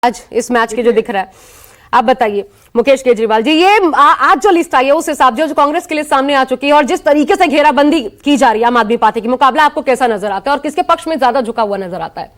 आज इस मैच के जो दिख रहा है, आप बताइए मुकेश केजरीवाल जी, ये आज जो लिस्ट आई है उस हिसाब से जो कांग्रेस के लिए सामने आ चुकी है और जिस तरीके से घेराबंदी की जा रही है आम आदमी पार्टी की, मुकाबला आपको कैसा नजर आता है और किसके पक्ष में ज्यादा झुका हुआ नजर आता है?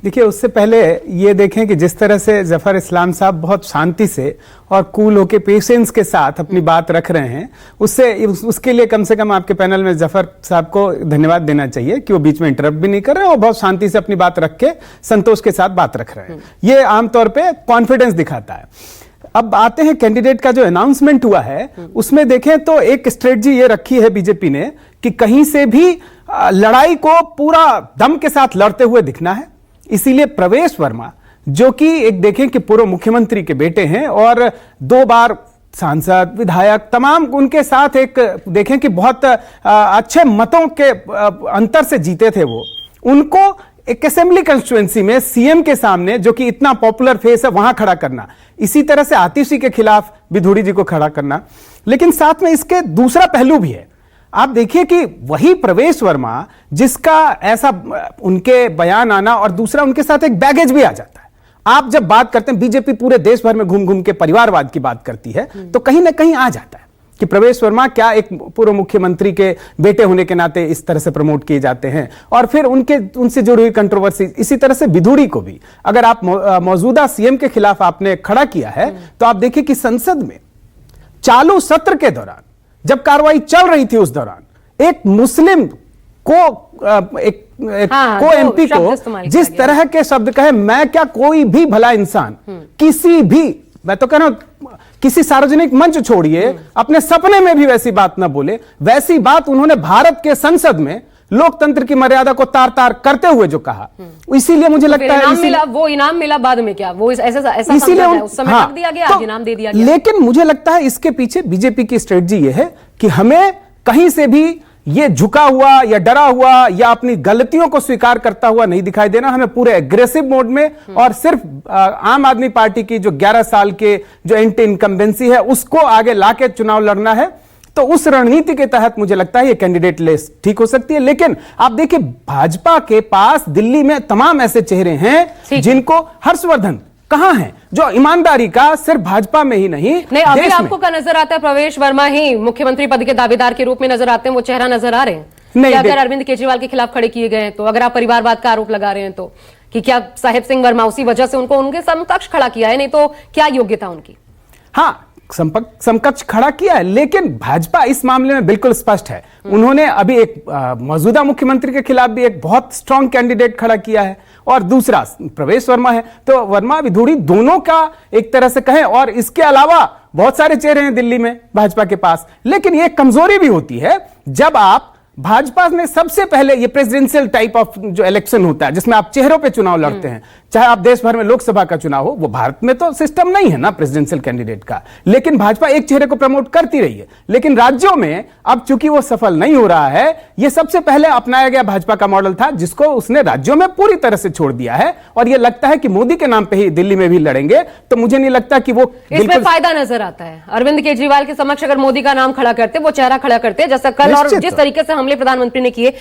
देखिए, उससे पहले ये देखें कि जिस तरह से जफर इस्लाम साहब बहुत शांति से और कूल होके पेशेंस के साथ अपनी बात रख रहे हैं, उसके लिए कम से कम आपके पैनल में जफर साहब को धन्यवाद देना चाहिए कि वो बीच में इंटरप्ट भी नहीं कर रहे और बहुत शांति से अपनी बात रख के संतोष के साथ बात रख रहे हैं। ये आमतौर पर कॉन्फिडेंस दिखाता है। अब आते हैं कैंडिडेट का जो अनाउंसमेंट हुआ है, उसमें देखें तो एक स्ट्रेटजी ये रखी है बीजेपी ने कि कहीं से भी लड़ाई को पूरा दम के साथ लड़ते हुए दिखना है। इसीलिए प्रवेश वर्मा, जो कि एक देखें कि पूर्व मुख्यमंत्री के बेटे हैं और 2 बार सांसद, विधायक, तमाम उनके साथ एक देखें कि बहुत अच्छे मतों के अंतर से जीते थे वो, उनको एक असेंबली कंस्टिट्यूएंसी में सीएम के सामने, जो कि इतना पॉपुलर फेस है, वहां खड़ा करना, इसी तरह से आतिशी के खिलाफ विधुड़ी जी को खड़ा करना। लेकिन साथ में इसके दूसरा पहलू भी है। आप देखिए कि वही प्रवेश वर्मा जिसका ऐसा उनके बयान आना और दूसरा उनके साथ एक बैगेज भी आ जाता है। आप जब बात करते हैं, बीजेपी पूरे देश भर में घूम घूम के परिवारवाद की बात करती है, तो कहीं ना कहीं आ जाता है कि प्रवेश वर्मा क्या एक पूर्व मुख्यमंत्री के बेटे होने के नाते इस तरह से प्रमोट किए जाते हैं। और फिर उनसे जुड़ी हुई कंट्रोवर्सी, इसी तरह से विधुड़ी को भी अगर आप मौजूदा सीएम के खिलाफ आपने खड़ा किया है, तो आप देखिए कि संसद में चालू सत्र के दौरान जब कार्रवाई चल रही थी, उस दौरान एक मुस्लिम को को एमपी को जिस तरह के शब्द कहे, मैं क्या कोई भी भला इंसान किसी भी, मैं तो कह रहा हूं किसी सार्वजनिक मंच छोड़िए, अपने सपने में भी वैसी बात ना बोले, वैसी बात उन्होंने भारत के संसद में लोकतंत्र की मर्यादा को तार तार करते हुए जो कहा, इसीलिए मुझे लगता है वो इनाम मिला बाद में क्या, वो ऐसा इसीलिए उस समय रख दिया गया, आज इनाम दे दिया गया। लेकिन मुझे लगता है इसके पीछे बीजेपी की स्ट्रेटजी ये है कि हमें कहीं से भी ये झुका हुआ या डरा हुआ या अपनी गलतियों को स्वीकार करता हुआ नहीं दिखाई देना। हमें पूरे एग्रेसिव मोड में और सिर्फ आम आदमी पार्टी की जो 11 साल के जो एंटी इनकम्बेंसी है उसको आगे लाके चुनाव लड़ना है। तो उस रणनीति के तहत मुझे लगता है ये कैंडिडेट लिस्ट ठीक हो सकती है। लेकिन आप देखिए, भाजपा के पास दिल्ली में तमाम ऐसे चेहरे हैं जिनको, हर्षवर्धन कहां हैं, जो ईमानदारी का सिर्फ भाजपा में ही नहीं अभी आपको क्या नजर आता है? प्रवेश वर्मा ही मुख्यमंत्री पद के दावेदार के रूप में नजर आते हैं, वो चेहरा नजर आ रहे हैं? नहीं, अगर अरविंद केजरीवाल के खिलाफ खड़े किए गए हैं तो, अगर आप परिवारवाद का आरोप लगा रहे हैं तो, कि क्या साहेब सिंह वर्मा उसी वजह से उनको उनके समकक्ष खड़ा किया है? नहीं तो क्या योग्यता उनकी? हाँ, समकक्ष खड़ा किया है, लेकिन भाजपा इस मामले में बिल्कुल स्पष्ट है। उन्होंने अभी एक मौजूदा मुख्यमंत्री के खिलाफ भी एक बहुत स्ट्रांग कैंडिडेट खड़ा किया है और दूसरा प्रवेश वर्मा है। तो वर्मा विधुड़ी दोनों का एक तरह से कहें, और इसके अलावा बहुत सारे चेहरे हैं दिल्ली में भाजपा के पास। लेकिन यह कमजोरी भी होती है जब आप भाजपा में सबसे पहले ये प्रेसिडेंशियल टाइप ऑफ जो इलेक्शन होता है, जिसमें आप चेहरों पे चुनाव लड़ते हैं, चाहे आप देश भर में लोकसभा का चुनाव हो, वो भारत में तो सिस्टम नहीं है ना प्रेसिडेंशियल कैंडिडेट का, लेकिन भाजपा एक चेहरे को प्रमोट करती रही है। लेकिन राज्यों में अब चूंकि वो सफल नहीं हो रहा है, ये सबसे पहले अपनाया गया भाजपा का मॉडल था, जिसको उसने राज्यों में पूरी तरह से छोड़ दिया है। और ये लगता है कि मोदी के नाम पे ही दिल्ली में भी लड़ेंगे, तो मुझे नहीं लगता कि वो इसमें फायदा नजर आता है। अरविंद केजरीवाल के समक्ष अगर मोदी का नाम खड़ा करते, वो चेहरा खड़ा करते, जैसा कल और जिस तरीके से हमले प्रधानमंत्री ने किए,